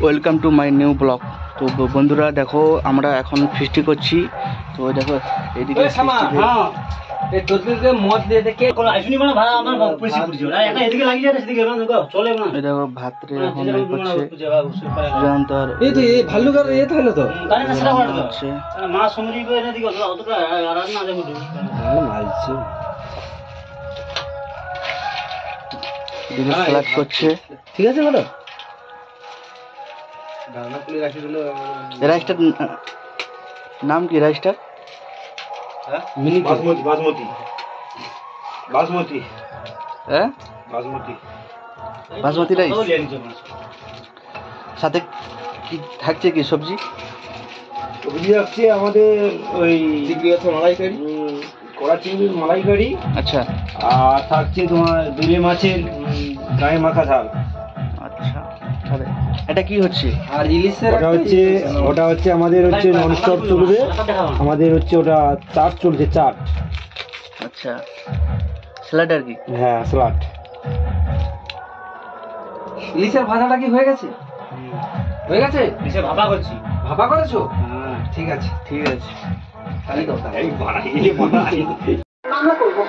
Welcome to my new blog. তো বন্ধুরা দেখো আমরা এখন ফিস্টি করছি। তো দেখো এদিকে এই তোদেরকে মদ দিয়ে দেখে কোন আইসুনি মানে ভাড়া আমার পয়সা পুরছে না একটা এদিকে লাগি যায় সেদিকে না দেখো চলে না। এই দেখো ভাত রে এখন এই করছে জান তো। আর এই তো এই ভাল্লুকার এ থাকলো তো গাড়ি না সেটা বাড়লো হচ্ছে মা সমরি কই না দিকে অতটা আর না দেখো আর মালছে এদিকে স্যালাড করছে। ঠিক আছে বলো রাইসটার নাম কি? রাইসটার মিনি বাসমতি বাসমতি বাসমতি হ্যাঁ বাসমতি বাসমতি রাইস। সাথে কি থাকছে? কি সবজি? সবজি আছে আমাদের ওই চিংড়ি আছে মালাইকারি কড়া চিংড়ির মালাইকারি। আচ্ছা আর থাকছে তোমার দুলে মাছের গায়ে মাখা ঝাল। আচ্ছা তাহলে এটা কি হচ্ছে? আর ইলিশের ওটা হচ্ছে আমাদের হচ্ছে ননস্টপ চলবে। আমাদের হচ্ছে ওটা চাট চলছে চাট। আচ্ছা স্যালাড আর কি? হ্যাঁ স্যালাড। ইলিশের ভাজাটা কি হয়ে গেছে? হয়ে গেছে? ইলিশে ভাপা করছি। ভাপা করেছো? হ্যাঁ ঠিক আছে ঠিক আছে। তাহলে দাও এই বাড়াই করবো